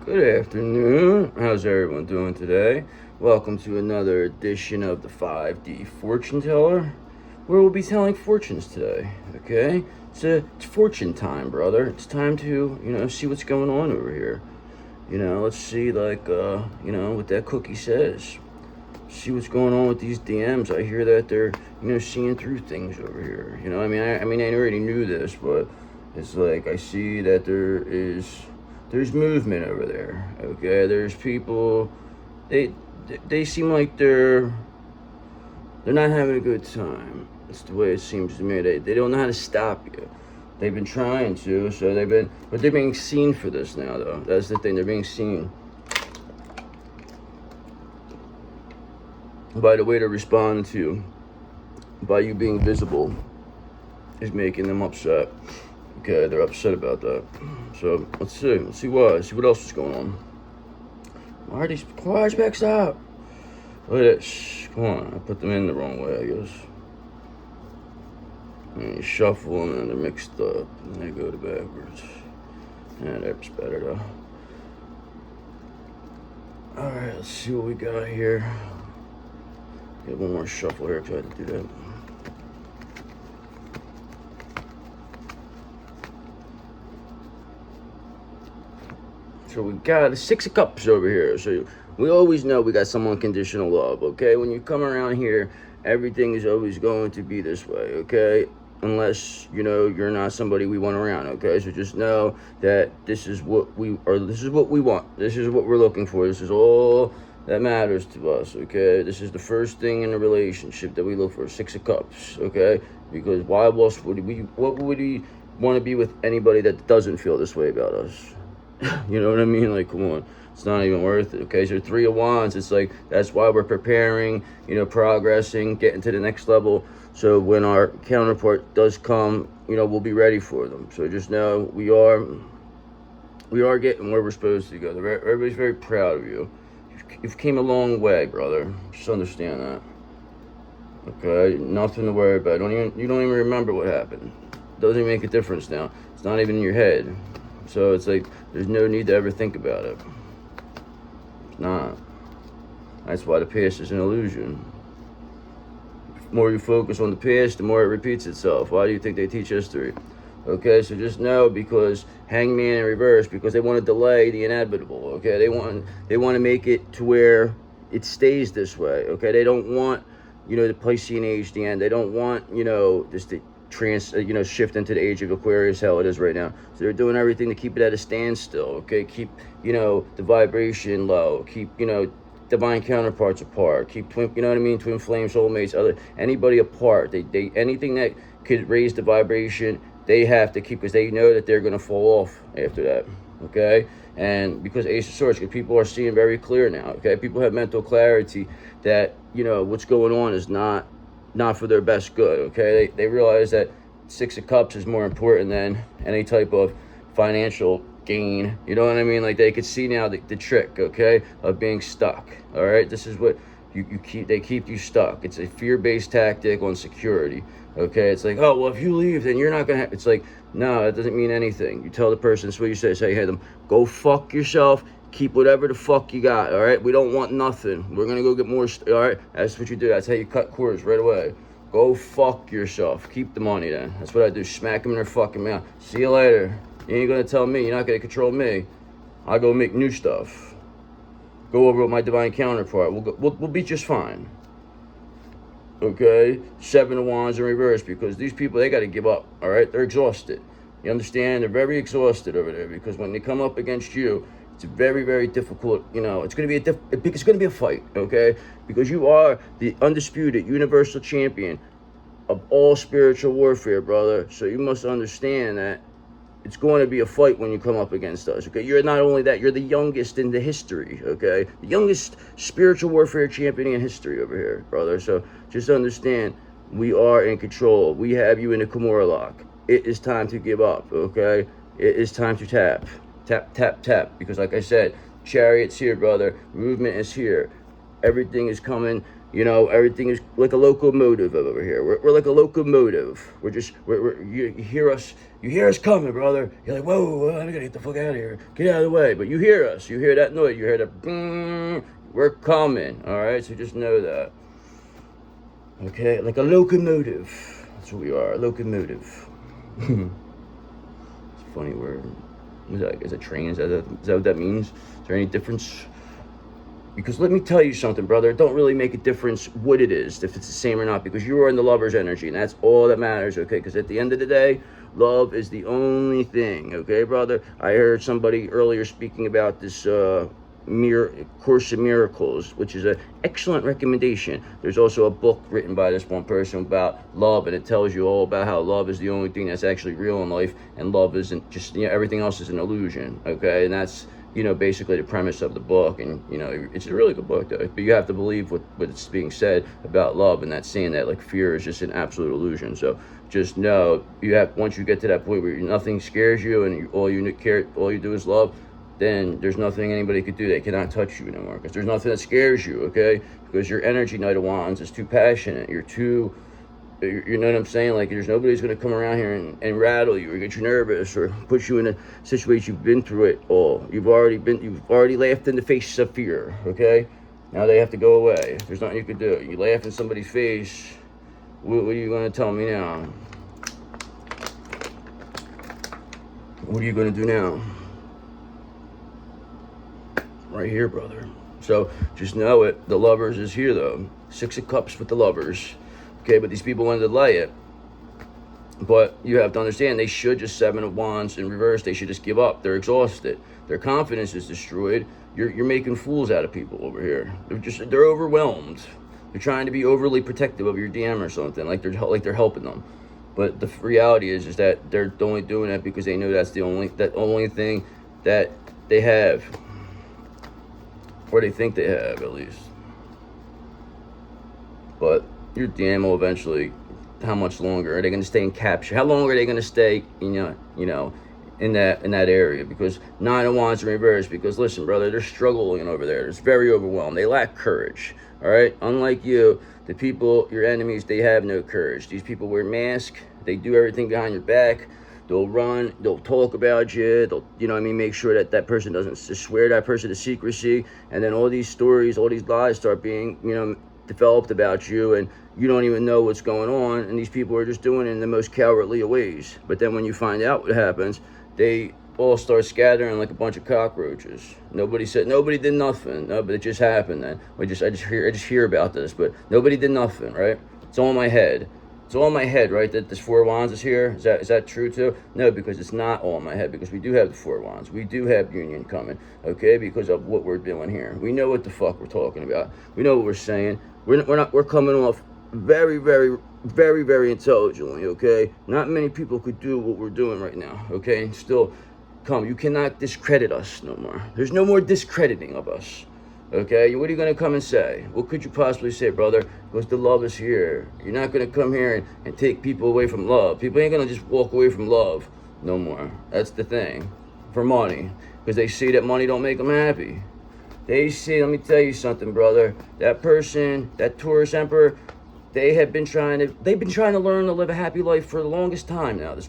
Good afternoon. How's everyone doing today? Welcome to another edition of the 5D Fortune Teller, where we'll be telling fortunes today. Okay? It's fortune time, brother. It's time to, see what's going on over here. Let's see, what that cookie says. See what's going on with these DMs. I hear that they're, seeing through things over here. I already knew this, but it's like I see that there's movement over there. Okay, there's people. They seem like they're not having a good time. That's the way it seems to me. They don't know how to stop you. They've been trying to, but they're being seen for this now, though. That's the thing. They're being seen by the way to respond to, by you being visible, is making them upset. Okay, they're upset about that. So let's see why. See what else is going on. Why are these cars back up? Look at this. Come on, I put them in the wrong way, I guess. And you shuffle them and they're mixed up and they go to backwards. Yeah, that's better though. Alright, let's see what we got here. Get one more shuffle here because I had to do that. So we got the Six of Cups over here. So we always know we got some unconditional love, okay? When you come around here, everything is always going to be this way, okay? Unless, you're not somebody we want around, okay? So just know that this is what we want. This is what we're looking for. This is all that matters to us, okay? This is the first thing in a relationship that we look for, Six of Cups, okay? Because why else what would we want to be with anybody that doesn't feel this way about us? You know what I mean? Like, come on. It's not even worth it, okay? So Three of Wands, it's like, that's why we're preparing, progressing, getting to the next level. So when our counterpart does come, we'll be ready for them. So just know we are getting where we're supposed to go. Everybody's very proud of you. You've came a long way, brother. Just understand that. Okay? Nothing to worry about. You don't even remember what happened. Doesn't even make a difference now. It's not even in your head. So it's like, there's no need to ever think about it. It's not. That's why the past is an illusion. The more you focus on the past, the more it repeats itself. Why do you think they teach history? Okay, so just know, because Hangman in reverse, because they want to delay the inevitable. Okay, they want to make it to where it stays this way. Okay, they don't want, the Piscean age, the end. They don't want, this to shift into the age of Aquarius, how it is right now. So they're doing everything to keep it at a standstill, okay? Keep, the vibration low. Keep, divine counterparts apart. Keep twin flame soulmates, anybody apart. They anything that could raise the vibration, they have to keep, because they know that they're going to fall off after that, okay? And because Ace of Swords, because people are seeing very clear now, okay? People have mental clarity that, what's going on is not for their best good, okay? They realize that Six of Cups is more important than any type of financial gain. You know what I mean? Like, they could see now the trick, okay, of being stuck, all right? This is what they keep you stuck. It's a fear-based tactic on security, okay? It's like, oh, well, if you leave, then you're not gonna have, it's like, no, that doesn't mean anything. You tell the person, that's what you say, hey, them, go fuck yourself. Keep whatever the fuck you got, all right? We don't want nothing. We're going to go get more, all right? That's what you do. That's how you cut cords right away. Go fuck yourself. Keep the money then. That's what I do. Smack them in their fucking mouth. See you later. You ain't going to tell me. You're not going to control me. I go make new stuff. Go over with my divine counterpart. We'll be just fine. Okay? Seven of Wands in reverse, because these people, they got to give up, all right? They're exhausted. You understand? They're very exhausted over there, because when they come up against you, it's very, very difficult. It's going to be a fight, okay? Because you are the undisputed universal champion of all spiritual warfare, brother. So you must understand that it's going to be a fight when you come up against us, okay? You're not only that, you're the youngest in the history, okay? The youngest spiritual warfare champion in history over here, brother. So just understand, we are in control. We have you in the Kimura lock. It is time to give up, okay? It is time to tap. Tap, tap, tap. Because like I said, Chariot's here, brother. Movement is here. Everything is coming You know, everything is like a locomotive over here. We're like a locomotive. You hear us coming, brother. You're like, whoa, I gotta get the fuck out of here. Get out of the way. But you hear us. You hear that noise. You hear the, we're coming. All right, so just know that. Okay, like a locomotive. That's what we are, a locomotive. It's a funny word. Is that train? Is that what that means? Is there any difference? Because let me tell you something, brother. It don't really make a difference what it is, if it's the same or not, because you are in the lover's energy, and that's all that matters, okay? Because at the end of the day, love is the only thing, okay, brother? I heard somebody earlier speaking about this Course in Miracles, which is an excellent recommendation. There's also a book written by this one person about love, and it tells you all about how love is the only thing that's actually real in life, and love isn't just, everything else is an illusion, okay? And that's, basically the premise of the book. And, it's a really good book, though. But you have to believe what's being said about love, and that's saying that, like, fear is just an absolute illusion. So just know, once you get to that point where nothing scares you, and all you do is love, then there's nothing anybody could do. They cannot touch you anymore, because there's nothing that scares you, okay? Because your energy, Knight of Wands, is too passionate. You're too... You know what I'm saying? Like, there's nobody's going to come around here and rattle you or get you nervous or put you in a situation. You've been through it all. You've already laughed in the face of fear, okay? Now they have to go away. There's nothing you can do. You laugh in somebody's face. What are you going to tell me now? What are you going to do now? Right here, brother. So just know it. The Lovers is here, though. 6 of Cups with the Lovers. Okay, but these people want to delay it. But you have to understand, they should just 7 of Wands in reverse. They should just give up. They're exhausted. Their confidence is destroyed. You're making fools out of people over here. They're overwhelmed. They're trying to be overly protective of your DM or something, like they're helping them. But the reality is that they're only doing that because they know that's the only thing that they have, or they think they have, at least. But your DM will eventually, how much longer are they going to stay in capture? How long are they going to stay, in that area? Because 9 of Wands in reverse. Because listen, brother, they're struggling over there. It's very overwhelmed. They lack courage. All right. Unlike you, the people, your enemies, they have no courage. These people wear masks. They do everything behind your back. They'll run. They'll talk about you. They'll, make sure that person doesn't swear that person to secrecy. And then all these stories, all these lies start being, developed about you, and you don't even know what's going on, and these people are just doing it in the most cowardly of ways. But then when you find out what happens, they all start scattering like a bunch of cockroaches. Nobody did nothing. No, but it just happened. Then I just hear about this, but nobody did nothing, right? It's all in my head. It's all in my head, right? That this 4 of Wands is here. Is that true too? No, because it's not all in my head, because we do have the 4 of Wands. We do have union coming, okay? Because of what we're doing here. We know what the fuck we're talking about. We know what we're saying. We're coming off very, very, very, very intelligently, okay? Not many people could do what we're doing right now, okay? And still come. You cannot discredit us no more. There's no more discrediting of us, okay? What are you going to come and say? What could you possibly say, brother? Because the love is here. You're not going to come here and take people away from love. People ain't going to just walk away from love no more. That's the thing. For money. Because they see that money don't make them happy. They see, let me tell you something, brother. That person, that Taurus Emperor, they've been trying to learn to live a happy life for the longest time now, this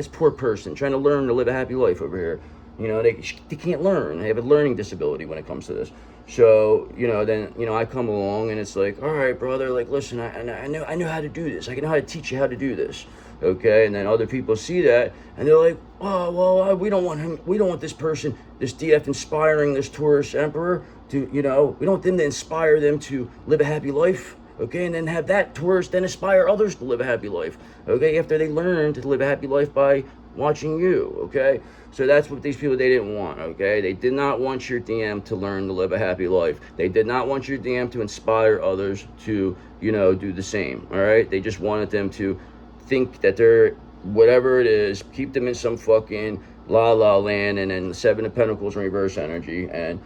poor person, trying to learn to live a happy life over here. They can't learn. They have a learning disability when it comes to this. So, then, I come along and it's like, all right, brother, like, listen, I know how to do this. I know how to teach you how to do this. Okay, and then other people see that and they're like, oh, well, we don't want this person, this DF inspiring this Taurus Emperor to, we don't want them to inspire them to live a happy life. Okay, and then have that Taurus then inspire others to live a happy life. Okay, after they learn to live a happy life by watching you. Okay, so that's what these people, they didn't want. Okay, they did not want your DM to learn to live a happy life. They did not want your DM to inspire others to, do the same. All right, they just wanted them to think that they're whatever it is, keep them in some fucking la la land, and then the 7 of Pentacles in reverse energy, and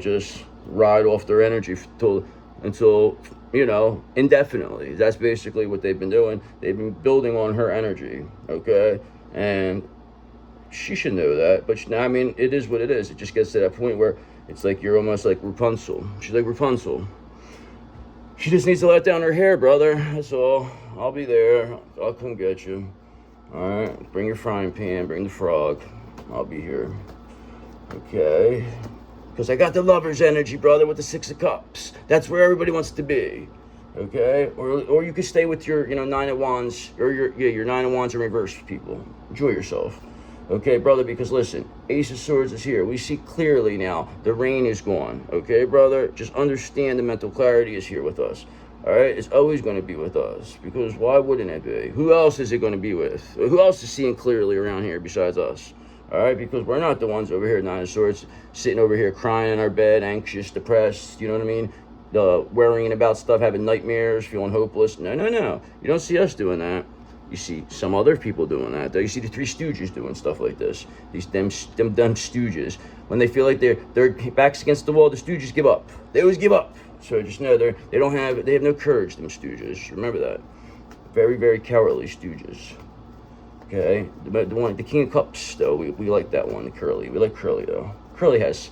just ride off their energy until indefinitely. That's basically what they've been doing. They've been building on her energy, okay? And she should know that, but it is what it is. It just gets to that point where it's like you're almost like Rapunzel. She's like Rapunzel. She just needs to let down her hair, brother. That's all. I'll be there. I'll come get you. All right? Bring your frying pan. Bring the frog. I'll be here. Okay? Because I got the lover's energy, brother, with the Six of Cups. That's where everybody wants to be. Okay? Or you can stay with your, Nine of Wands, or your Nine of Wands in reverse, people. Enjoy yourself. Okay, brother, because listen, Ace of Swords is here. We see clearly now. The rain is gone. Okay, brother? Just understand the mental clarity is here with us. All right? It's always going to be with us. Because why wouldn't it be? Who else is it going to be with? Who else is seeing clearly around here besides us? All right? Because we're not the ones over here, Nine of Swords, sitting over here crying in our bed, anxious, depressed, you know what I mean? Worrying about stuff, having nightmares, feeling hopeless. No. You don't see us doing that. You see some other people doing that, though. You see the Three Stooges doing stuff like this. These them dumb stooges. When they feel like their backs against the wall, the stooges give up. They always give up. So just know they have no courage, them stooges. Remember that. Very, very cowardly stooges. Okay? The King of Cups, though, we like that one, Curly. We like Curly, though. Curly has,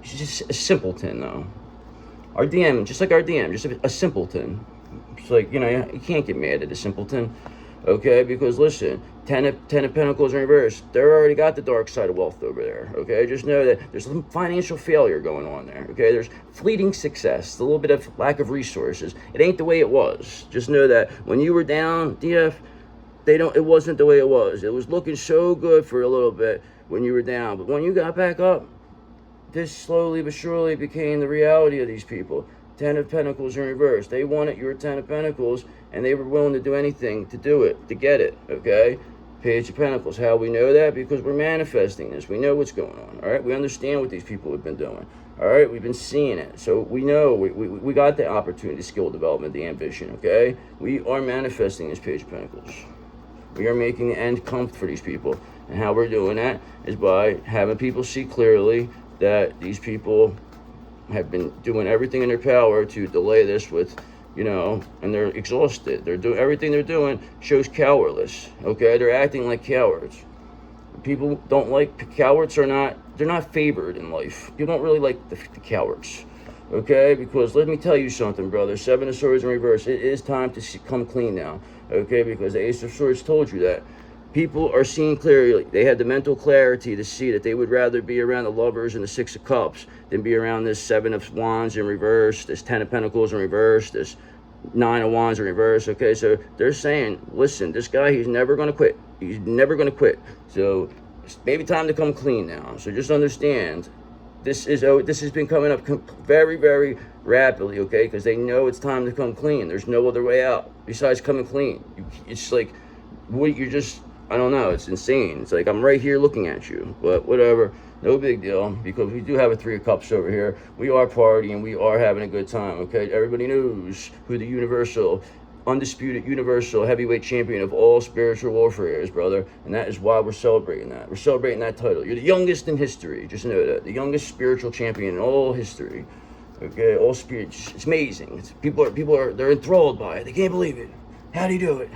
she's just a simpleton, though. Our DM, just like our DM, just a simpleton. It's like, you can't get mad at a simpleton, okay? Because listen, Ten of Pentacles in reverse, they already got the dark side of wealth over there, okay? Just know that there's some financial failure going on there, okay? There's fleeting success, a little bit of lack of resources. It ain't the way it was. Just know that when you were down, DF, it wasn't the way it was. It was looking so good for a little bit when you were down, but when you got back up, this slowly but surely became the reality of these people. Ten of Pentacles in reverse. They wanted your Ten of Pentacles, and they were willing to do anything to do it, to get it, okay? Page of Pentacles. How we know that? Because we're manifesting this. We know what's going on, all right? We understand what these people have been doing, all right? We've been seeing it. So we know we got the opportunity, skill development, the ambition, okay? We are manifesting this Page of Pentacles. We are making the end come for these people. And how we're doing that is by having people see clearly that these people have been doing everything in their power to delay this with, and they're exhausted. They're doing everything they're doing shows cowardice, okay? They're acting like cowards. People don't like cowards. They're not favored in life. You don't really like the cowards, okay? Because let me tell you something, brother. Seven of Swords in reverse. It is time to come clean now, okay? Because the Ace of Swords told you that. People are seeing clearly. They had the mental clarity to see that they would rather be around the Lovers and the Six of Cups than be around this Seven of Wands in reverse, this Ten of Pentacles in reverse, this Nine of Wands in reverse, okay? So they're saying, listen, this guy, he's never going to quit. He's never going to quit. So it's maybe time to come clean now. So just understand, this has been coming up very, very rapidly, okay? Because they know it's time to come clean. There's no other way out besides coming clean. It's like, you're just... I don't know, it's insane. It's like I'm right here looking at you, but whatever, no big deal, because we do have a Three of Cups over here. We are partying, we are having a good time, okay? Everybody knows who the undisputed universal heavyweight champion of all spiritual warfare is, brother, and that is why we're celebrating that. We're celebrating that title. You're the youngest in history, just know that. The youngest spiritual champion in all history, okay? All spirit, it's amazing. People are they're enthralled by it. They can't believe it. How do you do it?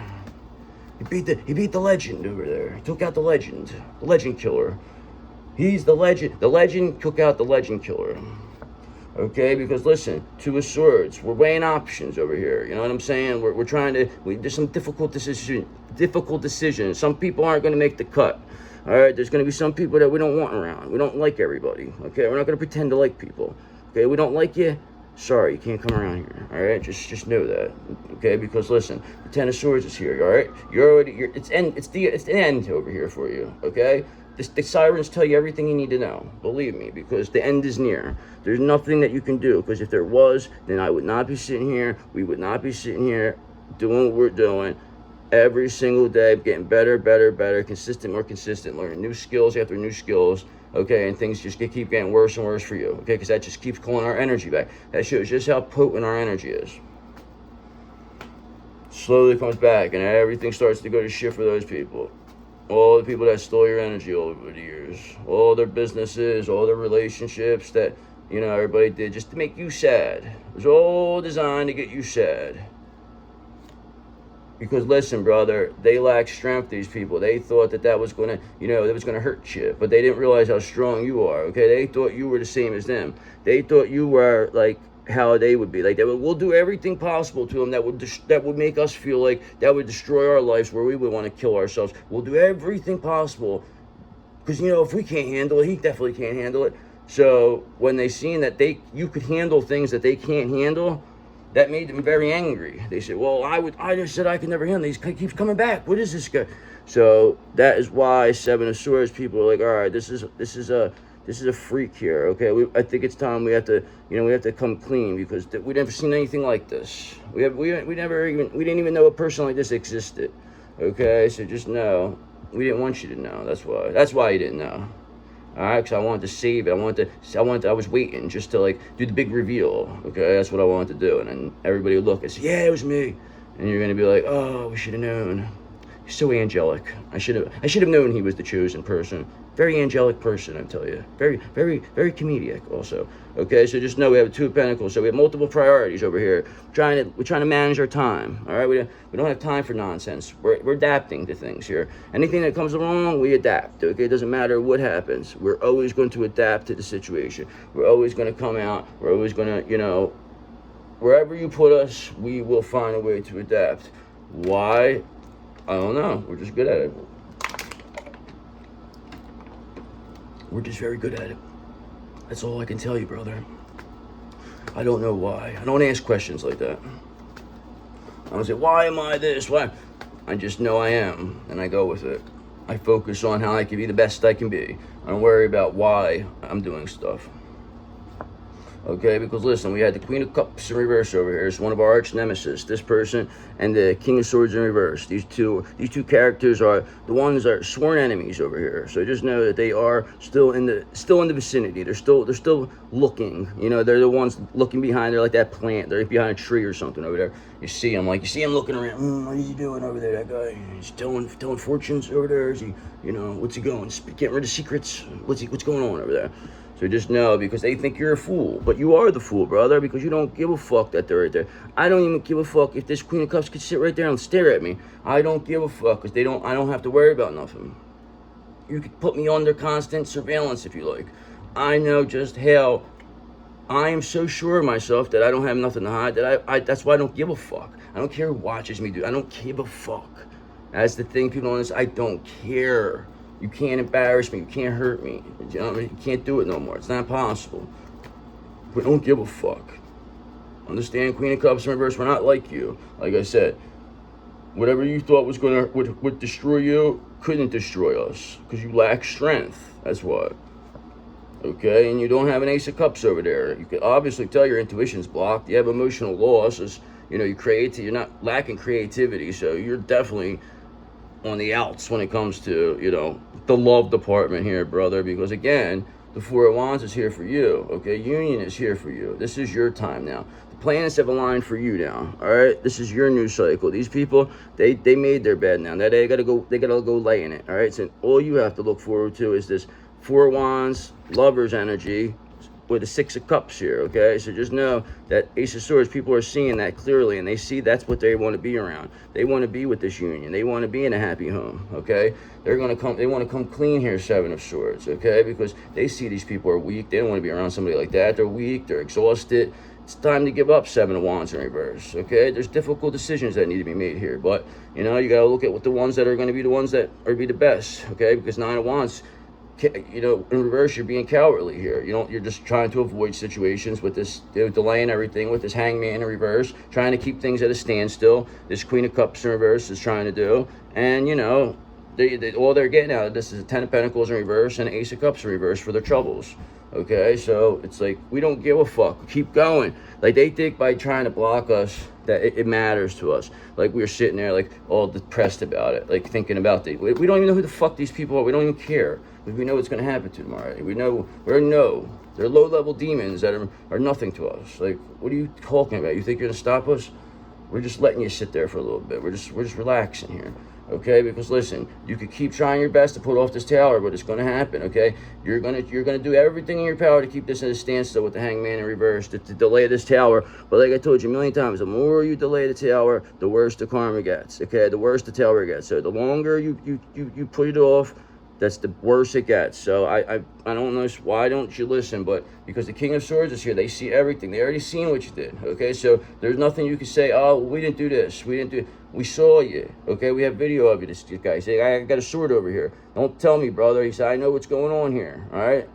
He beat the legend over there. He took out the legend killer. He's the legend. The legend took out the legend killer. Okay, because listen, Two of Swords. We're weighing options over here. You know what I'm saying? We're trying to. There's some difficult decisions. Some people aren't going to make the cut. All right, there's going to be some people that we don't want around. We don't like everybody. Okay, we're not going to pretend to like people. Okay, we don't like you. Sorry, you can't come around here, all right? Just know that, okay? Because listen, the Ten of Swords is here, all right? It's the end over here for you, okay? The sirens tell you everything you need to know, believe me, because the end is near. There's nothing that you can do, because if there was, then I would not be sitting here. We would not be sitting here doing what we're doing every single day, getting better, more consistent, learning new skills after new skills. Okay, and things just keep getting worse and worse for you, okay? Because that just keeps pulling our energy back. That shows just how potent our energy is. Slowly comes back, and everything starts to go to shit for those people. All the people that stole your energy over the years. All their businesses, all their relationships that, everybody did just to make you sad. It was all designed to get you sad. Because listen, brother, they lack strength, these people. They thought that was going to, that was going to hurt you. But they didn't realize how strong you are, okay? They thought you were the same as them. They thought you were like how they would be. Like we'll do everything possible to them that would make us feel like that would destroy our lives, where we would want to kill ourselves. We'll do everything possible because if we can't handle it, he definitely can't handle it. So when they seen that you could handle things that they can't handle, that made them very angry. They said, well, I just said I could never handle. He keeps coming back. What is this guy? So that is why Seven of Swords people are like, all right, this is a freak here. Okay, I think it's time we have to come clean, because we never seen anything like this. We didn't even know a person like this existed. Okay, so just know, we didn't want you to know. That's why you didn't know. All right, because I wanted to save it. I was waiting just to do the big reveal. Okay, that's what I wanted to do, and then everybody would look and say, yeah, it was me, and you're gonna be like, oh, we should have known. He's so angelic. I should have known he was the chosen person. Very angelic person, I tell you. Very, very, very comedic also. Okay, so just know we have a Two of Pentacles. So we have multiple priorities over here. We're trying to manage our time. All right, we don't have time for nonsense. We're adapting to things here. Anything that comes along, we adapt. Okay, it doesn't matter what happens. We're always going to adapt to the situation. We're always going to come out. We're always going to, wherever you put us, we will find a way to adapt. Why? I don't know. We're just good at it. We're just very good at it. That's all I can tell you, brother. I don't know why. I don't ask questions like that. I don't say, why am I this? Why? I just know I am, and I go with it. I focus on how I can be the best I can be. I don't worry about why I'm doing stuff. Okay, because listen, we had the Queen of Cups in reverse over here. It's one of our arch nemesis, this person, and the King of Swords in reverse. These two characters are the ones that are sworn enemies over here. So just know that they are still in the vicinity. They're still looking. They're the ones looking behind. They're like that plant. They're behind a tree or something over there. You see him looking around. What is he doing over there? That guy, he's telling fortunes over there. Is he, what's he going? Getting rid of secrets? What's going on over there? So just know, because they think you're a fool, but you are the fool, brother, because you don't give a fuck that they're right there. I don't even give a fuck if this Queen of Cups could sit right there and stare at me. I don't give a fuck, because I don't have to worry about nothing. You could put me under constant surveillance if you like. I know just how I am so sure of myself that I don't have nothing to hide, that that's why I don't give a fuck. I don't care who watches me do. I don't give a fuck. That's the thing people don't understand. I don't care. You can't embarrass me. You can't hurt me. You can't do it no more. It's not possible. We don't give a fuck. Understand, Queen of Cups in reverse, we're not like you. Like I said, whatever you thought was would destroy you couldn't destroy us, because you lack strength. That's what. Okay, and you don't have an Ace of Cups over there. You can obviously tell your intuition's blocked. You have emotional loss. You're not lacking creativity, so you're definitely on the outs when it comes to, the love department here, brother, because again, the Four of Wands is here for you. Okay, union is here for you. This is your time now. The planets have aligned for you now. All right, this is your new cycle. These people, they made their bed now. Now they gotta go lay in it. All right, so all you have to look forward to is this Four of Wands, Lover's energy, with the Six of Cups here. Okay, so just know that Ace of Swords, people are seeing that clearly, and they see that's what they want to be around. They want to be with this union. They want to be in a happy home. Okay, they want to come clean here, Seven of Swords. Okay, because they see these people are weak. They don't want to be around somebody like that. They're weak. They're exhausted. It's time to give up. Seven of Wands in reverse. Okay, there's difficult decisions that need to be made here, but you gotta look at what the ones that are going to be the ones that are be the best. Okay, because Nine of Wands, in reverse, you're being cowardly here. You're just trying to avoid situations with this, delaying everything with this Hangman in reverse, trying to keep things at a standstill. This Queen of Cups in reverse is trying to do, and all they're getting out of this is a Ten of Pentacles in reverse and Ace of Cups in reverse for their troubles. Okay, so it's like, we don't give a fuck. Keep going. Like, they think by trying to block us that it matters to us. Like, we're sitting there like all depressed about it, like thinking about we don't even know who the fuck these people are. We don't even care, because we know what's going to happen to them already. We know they're low-level demons that are nothing to us. Like, what are you talking about? You think you're going to stop us? We're just letting you sit there for a little bit. We're just relaxing here. Okay, because listen, you could keep trying your best to put off this tower, but it's going to happen. Okay, you're gonna do everything in your power to keep this at a standstill with the Hangman in reverse to delay this tower. But like I told you a million times, the more you delay the tower, the worse the karma gets. Okay, the worse the tower gets. So the longer you put it off, That's the worst it gets. So I don't know why don't you listen, but because the King of Swords is here, they see everything. They already seen what you did. Okay, so there's nothing you can say. Oh, we didn't do this. We didn't do. We saw you. Okay, we have video of you. This guy say, I got a sword over here. Don't tell me, brother. He said, I know what's going on here. All right.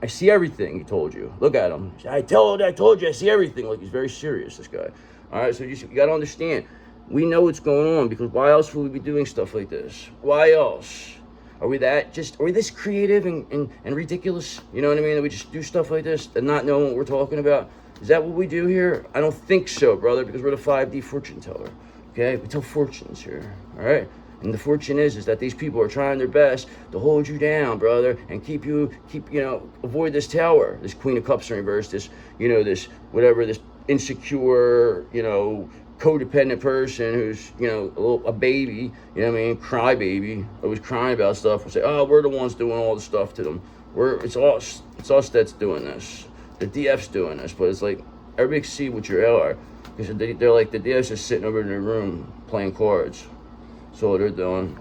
I see everything, he told you. Look at him. Said, I told you, I see everything. Like, he's very serious, this guy. All right, so you got to understand. We know what's going on, because why else would we be doing stuff like this? Why else? Are we this creative and ridiculous? You know what I mean? That we just do stuff like this and not know what we're talking about? Is that what we do here? I don't think so, brother, because we're the 5D fortune teller. Okay? We tell fortunes here. All right? And the fortune is that these people are trying their best to hold you down, brother, and keep avoid this tower, this Queen of Cups in reverse, this insecure, codependent person who's, a baby, you know what I mean, crybaby, always crying about stuff, will say, oh, we're the ones doing all the stuff to them. It's us that's doing this. The DF's doing this, but it's like, everybody can see what you are, because they're like, the DF's just sitting over in their room playing cards. That's all they're doing,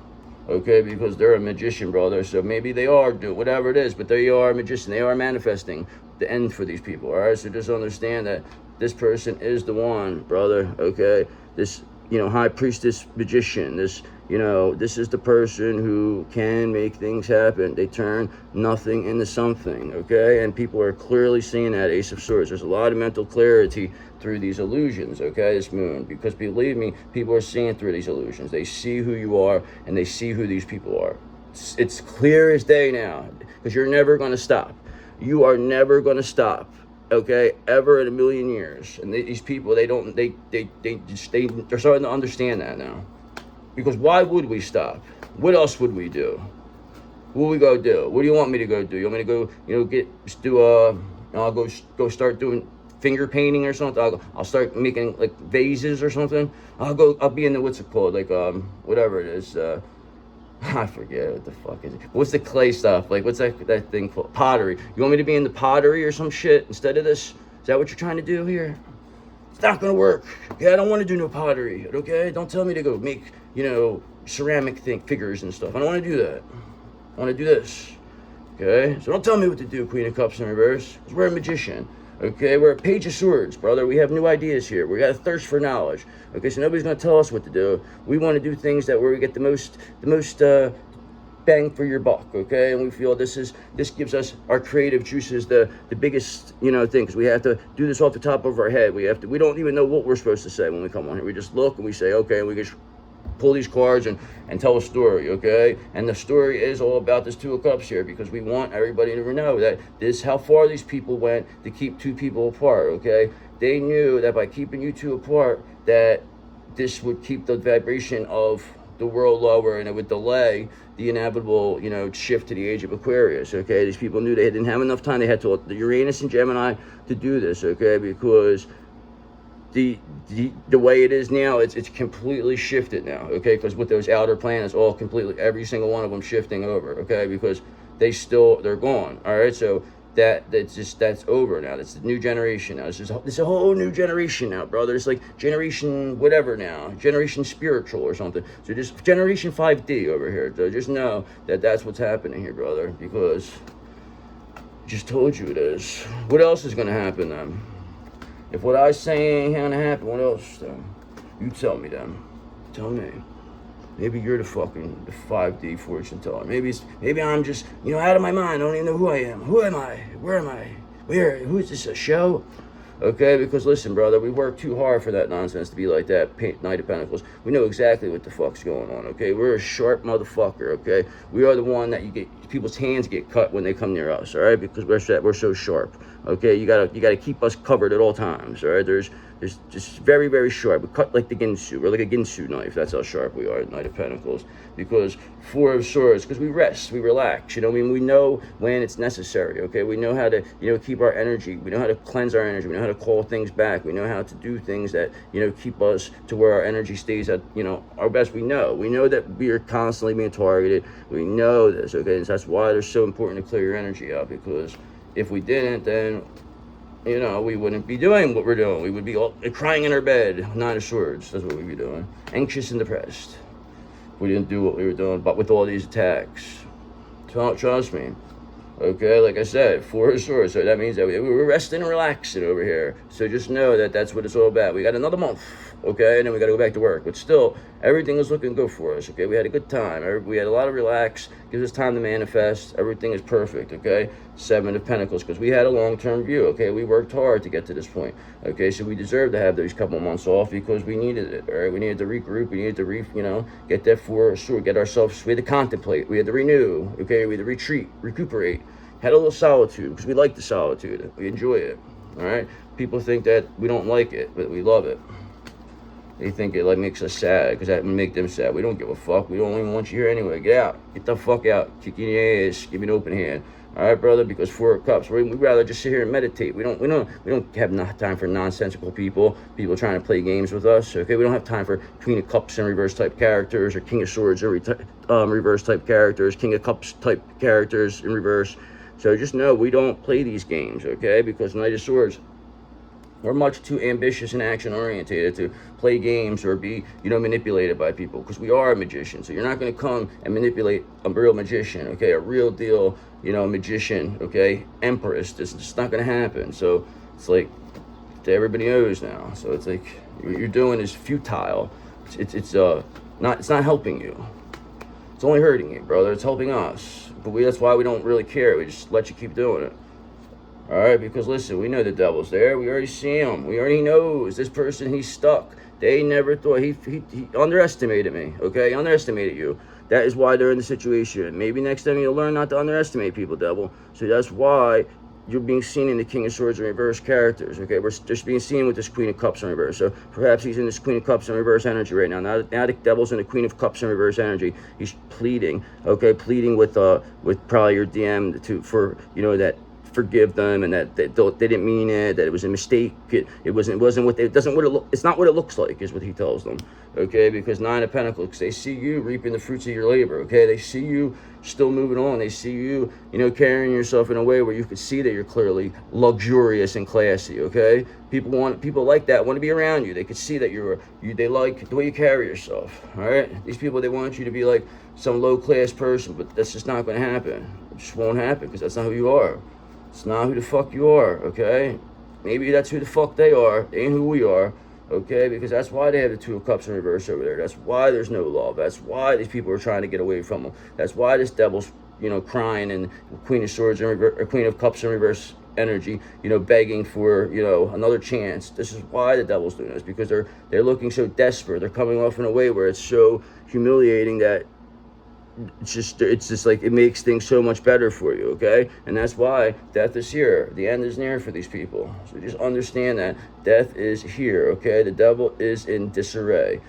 okay, because they're a magician, brother, so maybe they are doing whatever it is, but they are a magician. They are manifesting the end for these people, all right? So just understand that this person is the one, brother, okay? This, high priestess magician, this is the person who can make things happen. They turn nothing into something, okay? And people are clearly seeing that, Ace of Swords. There's a lot of mental clarity through these illusions, okay, this moon, because believe me, people are seeing through these illusions. They see who you are, and they see who these people are. It's clear as day now, because you're never going to stop. You are never going to stop, okay, ever in a million years. And these people, they're starting to understand that now. Because why would we stop? What else would we do? What would we go do? What do you want me to go do? You want me to go, I'll go start doing finger painting or something. I'll start making like vases or something. I'll be in the, what's it called? Like, whatever it is. I forget what the fuck is it. What's the clay stuff? Like, what's that thing called? Pottery. You want me to be in the pottery or some shit instead of this? Is that what you're trying to do here? It's not gonna work. Yeah, I don't want to do no pottery, okay? Don't tell me to go make, ceramic figures and stuff. I don't want to do that. I want to do this, okay? So don't tell me what to do, Queen of Cups in reverse, because we're a magician, okay? We're a Page of Swords, brother. We have new ideas here. We got a thirst for knowledge, okay? So nobody's gonna tell us what to do. We want to do things where we get the most bang for your buck, okay? And we feel this gives us our creative juices the biggest thing, because we have to do this off the top of our head. We don't even know what we're supposed to say when we come on here. We just look and we say, okay, and we just pull these cards and tell a story, okay? And the story is all about this Two of Cups here, because we want everybody to know that how far these people went to keep two people apart, okay? They knew that by keeping you two apart, that this would keep the vibration of the world lower, and it would delay the inevitable, shift to the age of Aquarius, okay? These people knew they didn't have enough time. They had to the Uranus and Gemini to do this, okay? Because the way it is now, it's completely shifted now, okay? Because with those outer planets, all completely, every single one of them shifting over, okay? Because they're gone, all right? So that's over now. That's the new generation now. It's a whole new generation now, brother. It's like generation whatever now, generation spiritual or something. So just generation 5D over here. So just know that that's what's happening here, brother, because I just told you it is. What else is gonna happen then? If what I say ain't gonna happen, what else then? You tell me then. Tell me. Maybe you're the 5D fortune teller. Maybe I'm just, out of my mind. I don't even know who I am. Who am I? Where am I? Who is this, a show? Okay, because listen, brother, we work too hard for that nonsense to be like that. Knight of Pentacles. We know exactly what the fuck's going on, okay? We're a sharp motherfucker, okay? We are the one that people's hands get cut when they come near us, all right? Because we're so sharp, okay? You gotta keep us covered at all times, all right? There's just very, very sharp. We cut like the Ginsu. We're like a Ginsu knife. That's how sharp we are at Knight of Pentacles. Because Four of Swords, because we rest, we relax, we know when it's necessary, okay? We know how to, keep our energy. We know how to cleanse our energy. We know how to call things back. We know how to do things that, keep us to where our energy stays at, our best. We know that we are constantly being targeted. We know this, okay? And that's why it's so important to clear your energy out, because if we didn't, then we wouldn't be doing what we're doing. We would be all crying in our bed, Nine of Swords. That's what we'd be doing. Anxious and depressed. We didn't do what we were doing, but with all these attacks. Trust me. Okay, like I said, Four of Swords. So that means that we're resting and relaxing over here. So just know that that's what it's all about. We got another month, okay, and then we got to go back to work. But still, everything is looking good for us, okay? We had a good time. We had a lot of relax. Gives us time to manifest. Everything is perfect, okay? Seven of Pentacles, because we had a long-term view, okay? We worked hard to get to this point, okay? So we deserve to have those couple months off because we needed it, all right? We needed to regroup. We needed to, get that Four of Swords, get ourselves, we had to contemplate. We had to renew, okay? We had to retreat, recuperate. Had a little solitude because we like the solitude. We enjoy it, all right? People think that we don't like it, but we love it. They think it like makes us sad because that would make them sad. We don't give a fuck. We don't even want you here anyway. Get out. Get the fuck out. Kick you in the ass. Give me an open hand. All right, brother. Because Four of Cups, we'd rather just sit here and meditate. We don't have time for nonsensical people trying to play games with us. Okay, we don't have time for Queen of Cups in reverse type characters or King of Swords in reverse type characters, King of Cups type characters in reverse. So just know we don't play these games, okay? Because Knight of Swords, we're much too ambitious and action-oriented to play games or be, manipulated by people. Because we are a magician. So you're not going to come and manipulate a real magician, okay? A real deal, magician, okay? Empress. This is just not going to happen. So it's like, everybody knows now. So it's like, what you're doing is futile. It's not helping you. It's only hurting you, brother. It's helping us. But that's why we don't really care. We just let you keep doing it. All right? Because, listen, we know the devil's there. We already see him. We already knows this person, he's stuck. They never thought. He underestimated me, okay? He underestimated you. That is why they're in the situation. Maybe next time you'll learn not to underestimate people, devil. So that's why you're being seen in the King of Swords in reverse characters, okay? We're just being seen with this Queen of Cups in reverse. So perhaps he's in this Queen of Cups in reverse energy right now. Now the devil's in the Queen of Cups in reverse energy. He's pleading, okay? Pleading with probably your DM for that forgive them and that they didn't mean it, that it was a mistake. It's not what it looks like, is what he tells them, okay? Because Nine of Pentacles, they see you reaping the fruits of your labor, okay? They see you still moving on. They see you, carrying yourself in a way where you can see that you're clearly luxurious and classy, okay? People like that, want to be around you. They could see that they like the way you carry yourself, all right? These people, they want you to be like some low-class person, but that's just not going to happen. It just won't happen because that's not who you are. It's not who the fuck you are, okay? Maybe that's who the fuck they are. They ain't who we are, okay? Because that's why they have the Two of Cups in reverse over there. That's why there's no love. That's why these people are trying to get away from them. That's why this devil's, crying, and Queen of Swords in reverse, or Queen of Cups in reverse energy, begging for, another chance. This is why the devil's doing this, because they're looking so desperate. They're coming off in a way where it's so humiliating that it's just like it makes things so much better for you, okay? And that's why death is here. The end is near for these people. So just understand that death is here, okay? The devil is in disarray.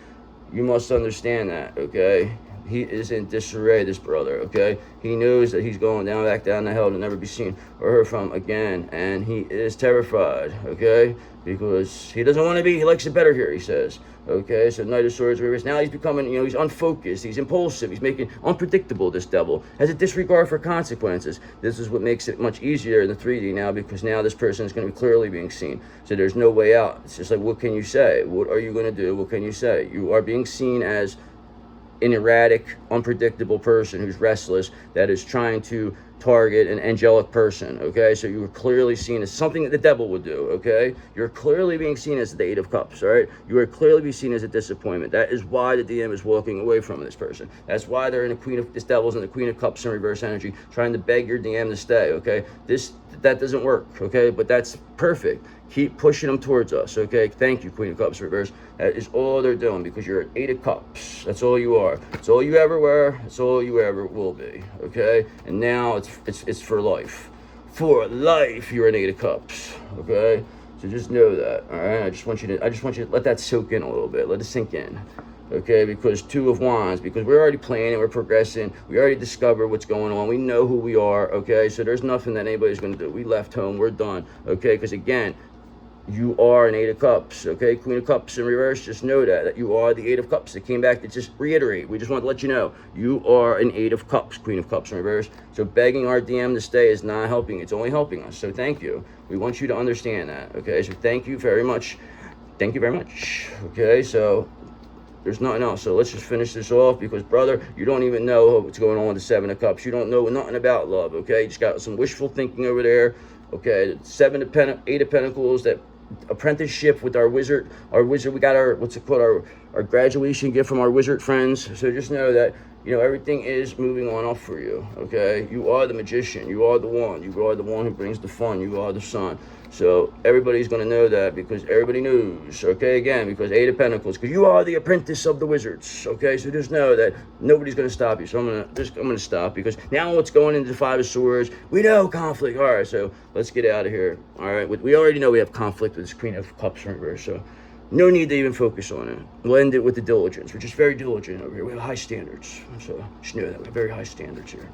You must understand that, okay? He is in disarray, this brother, okay? He knows that he's going back down to hell to never be seen or heard from again. And he is terrified, okay? Because he doesn't want to be, he likes it better here, he says. Okay, so Knight of Swords reverse. Now he's becoming, he's unfocused, he's impulsive, he's making unpredictable, this devil. Has a disregard for consequences. This is what makes it much easier in the 3D now, because now this person is going to be clearly being seen. So there's no way out. It's just like, what can you say? What are you going to do? What can you say? You are being seen as an erratic, unpredictable person who's restless, that is trying to target an angelic person, okay? So you are clearly seen as something that the devil would do, okay? You're clearly being seen as the Eight of Cups, all right? You are clearly being seen as a disappointment. That is why the DM is walking away from this person. That's why they're in this devil's in the Queen of Cups in reverse energy, trying to beg your DM to stay, okay? That doesn't work, okay? But that's perfect. Keep pushing them towards us, okay? Thank you, Queen of Cups reverse. That is all they're doing, because you're an Eight of Cups. That's all you are. It's all you ever were. It's all you ever will be, okay? And now it's for life. For life, you're an Eight of Cups, okay? So just know that, all right? I just want you to let that soak in a little bit. Let it sink in, okay? Because Two of Wands, because we're already planning, we're progressing, we already discovered what's going on, we know who we are, okay? So there's nothing that anybody's going to do. We left home, we're done, okay? Because again, you are an Eight of Cups, okay? Queen of Cups in reverse, just know that you are the Eight of Cups. It came back to just reiterate. We just want to let you know, you are an Eight of Cups, Queen of Cups in reverse. So begging our DM to stay is not helping. It's only helping us. So thank you. We want you to understand that, okay? So thank you very much. Thank you very much, okay? So There's nothing else. So let's just finish this off because, brother, you don't even know what's going on with the Seven of Cups. You don't know nothing about love, okay? You just got some wishful thinking over there, okay? Eight of Pentacles, that apprenticeship with our wizard. We got our, what's it called, our graduation gift from our wizard friends. So just know that, you know, everything is moving on up for you, okay? You are the magician. You are the one. You are the one who brings the fun. You are the sun. So everybody's going to know that because everybody knows, okay? Again, because Eight of Pentacles, because you are the apprentice of the wizards, okay? So just know that nobody's going to stop you. So I'm going to stop because now what's going into the Five of Swords, we know conflict. All right, so let's get out of here. All right, we already know we have conflict with this Queen of Cups in reverse, so no need to even focus on it. We'll end it with the diligence. We're just very diligent over here. We have high standards. So just know that we have very high standards here.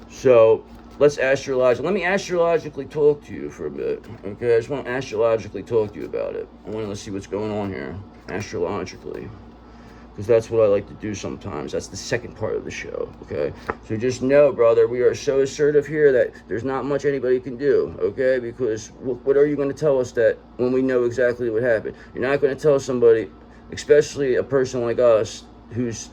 So let's astrologize. Let me astrologically talk to you for a bit. Okay, I just want to astrologically talk to you about it. I want to see what's going on here astrologically, because that's what I like to do sometimes. That's the second part of the show, okay? So just know, brother, we are so assertive here that there's not much anybody can do, okay? Because what are you going to tell us that when we know exactly what happened? You're not going to tell somebody, especially a person like us, who's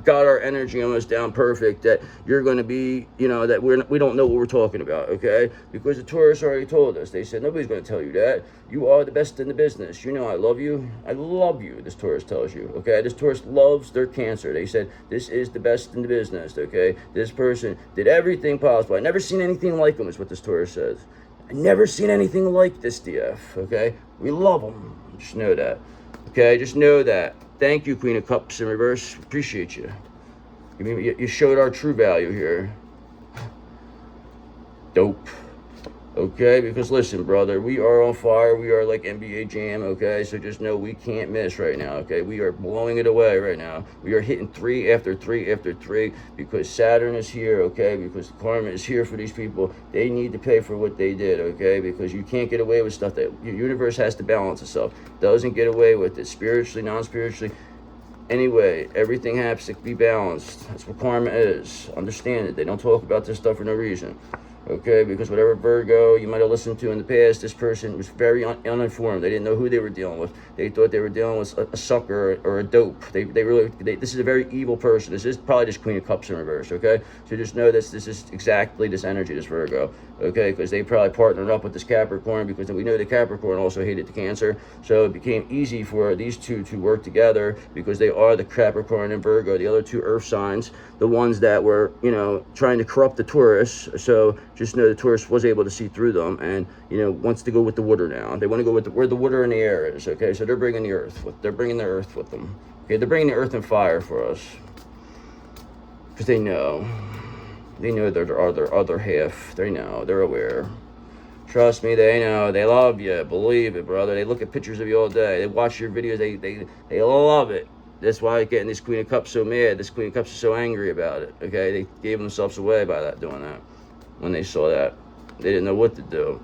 got our energy almost down perfect, that you're going to be, you know, that we don't know what we're talking about, okay? Because the Taurus already told us. They said, nobody's going to tell you that. You are the best in the business. You know I love you. I love you, this Taurus tells you, okay? This Taurus loves their Cancer. They said, this is the best in the business, okay? This person did everything possible. I never seen anything like him, is what this Taurus says. I never seen anything like this DF, okay? We love them. Just know that, okay? Just know that. Thank you, Queen of Cups in reverse. Appreciate you. You showed our true value here. Dope. Okay, because listen, brother, we are on fire. We are like NBA Jam, okay? So just know we can't miss right now, okay? We are blowing it away right now. We are hitting 3 after 3 after 3 because Saturn is here, okay? Because the karma is here for these people. They need to pay for what they did, okay? Because you can't get away with stuff that your universe has to balance itself. Doesn't get away with it spiritually, non-spiritually. Anyway, everything has to be balanced. That's what karma is. Understand it. They don't talk about this stuff for no reason. Okay, because whatever Virgo you might have listened to in the past, this person was very uninformed. They didn't know who they were dealing with. They thought they were dealing with a sucker or a dope. This is a very evil person. This is probably this Queen of Cups in reverse, okay? So just know this is exactly this energy, this Virgo, okay? Because they probably partnered up with this Capricorn, because we know the Capricorn also hated the Cancer. So it became easy for these two to work together because they are the Capricorn and Virgo, the other two earth signs, the ones that were, you know, trying to corrupt the Taurus. So just know the Taurus was able to see through them and, you know, wants to go with the water now. They want to go with where the water and the air is, okay? So they're bringing the earth. They're bringing the earth with them. Okay, they're bringing the earth and fire for us. Because they know. They know their other half. They know. They're aware. Trust me, they know. They love you. Believe it, brother. They look at pictures of you all day. They watch your videos. They love it. That's why I'm getting this Queen of Cups so mad. This Queen of Cups is so angry about it, okay? They gave themselves away by doing that. When they saw that, they didn't know what to do,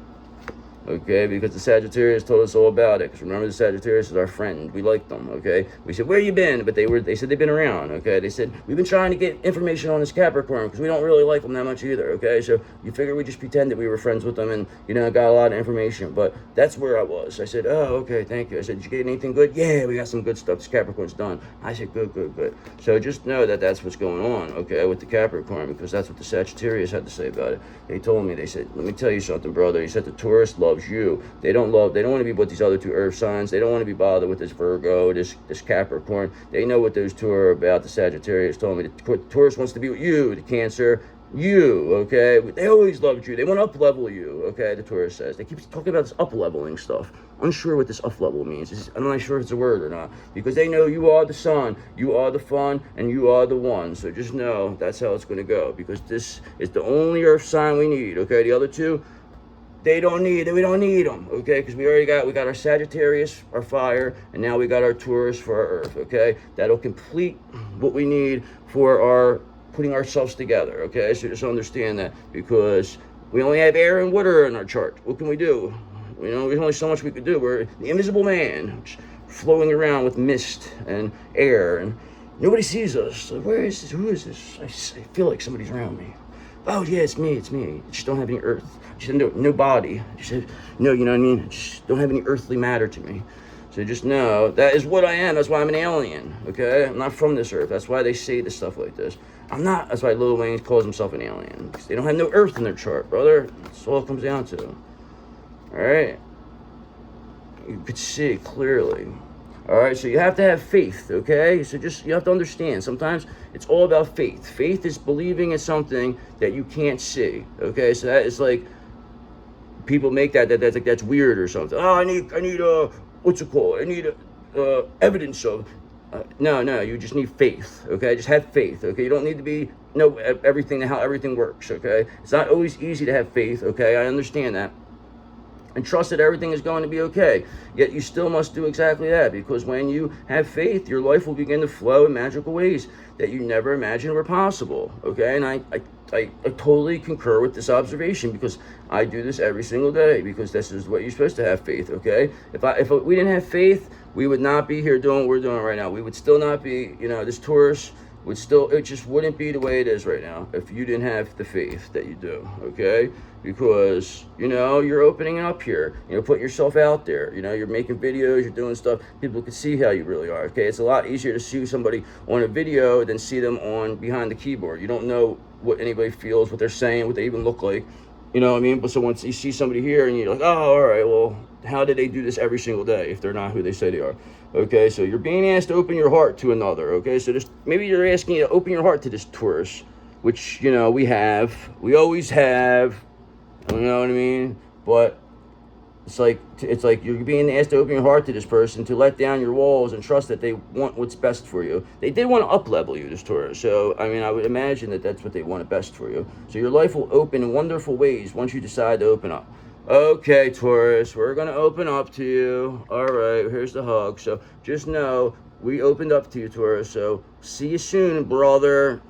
okay? Because the Sagittarius told us all about it. Because remember, the Sagittarius is our friend. We like them, okay? We said, where you been? But they said they've been around, okay? They said, we've been trying to get information on this Capricorn because we don't really like them that much either, okay? So you figure we just pretend that we were friends with them and, you know, got a lot of information. But that's where I was. I said, oh, okay, thank you. I said, did you get anything good? Yeah, we got some good stuff. This Capricorn's done. I said, good, good, good. So just know that that's what's going on, okay, with the Capricorn, because that's what the Sagittarius had to say about it. They told me, they said, let me tell you something, brother. He said the Taurus loves you. They don't want to be with these other two earth signs. They don't want to be bothered with this Virgo, this Capricorn. They know what those two are about. The Sagittarius told me the Taurus wants to be with you, the Cancer, you, okay? They always loved you. They want to up-level you, okay? The Taurus says. They keep talking about this up-leveling stuff. Unsure what this up-level means. I'm not sure if it's a word or not. Because they know you are the sun, you are the fun, and you are the one. So just know that's how it's going to go. Because this is the only earth sign we need, okay? The other two, we don't need them, okay? Because we got our Sagittarius, our fire, and now we got our Taurus for our earth, okay? That'll complete what we need for our putting ourselves together, okay? So just understand that, because we only have air and water in our chart. What can we do? You know, there's only so much we could do. We're the invisible man, flowing around with mist and air, and nobody sees us. Like, where is this? Who is this? I feel like somebody's around me. Oh yeah, it's me. I just don't have any earth. I just no body. I just have, you know what I mean? I just don't have any earthly matter to me. So just know that is what I am. That's why I'm an alien, okay? I'm not from this earth. That's why they say this stuff like this. I'm not. That's why Lil Wayne calls himself an alien. Because they don't have no earth in their chart, brother. That's all it comes down to. All right? You could see clearly. All right, so you have to have faith, okay? So just, you have to understand, sometimes it's all about faith. Faith is believing in something that you can't see, okay? So that is like, people make that's like, that's weird or something. Oh, I need what's it called? I need evidence of. No, you just need faith, okay? Just have faith, okay? You don't need to know everything, how everything works, okay? It's not always easy to have faith, okay? I understand that. And trust that everything is going to be okay. Yet you still must do exactly that, because when you have faith, your life will begin to flow in magical ways that you never imagined were possible, okay? And I totally concur with this observation, because I do this every single day, because this is what you're supposed to have faith, okay? If we didn't have faith, we would not be here doing what we're doing right now. We would still not be, this tourist would still, it just wouldn't be the way it is right now if you didn't have the faith that you do, okay? Because, you're opening up here, putting yourself out there, you're making videos, you're doing stuff, people can see how you really are, okay? It's a lot easier to see somebody on a video than see them behind the keyboard. You don't know what anybody feels, what they're saying, what they even look like, you know what I mean? But so once you see somebody here and you're like, oh, all right, well, how did they do this every single day if they're not who they say they are? Okay, so you're being asked to open your heart to another, okay? So just, maybe you're asking you to open your heart to this tourist, which, we always have, you know what I mean? But it's like you're being asked to open your heart to this person, to let down your walls and trust that they want what's best for you. They did want to up-level you, this tourist. So, I would imagine that that's what they want best for you. So your life will open in wonderful ways once you decide to open up. Okay, Taurus, we're going to open up to you. All right, here's the hug. So just know we opened up to you, Taurus. So see you soon, brother.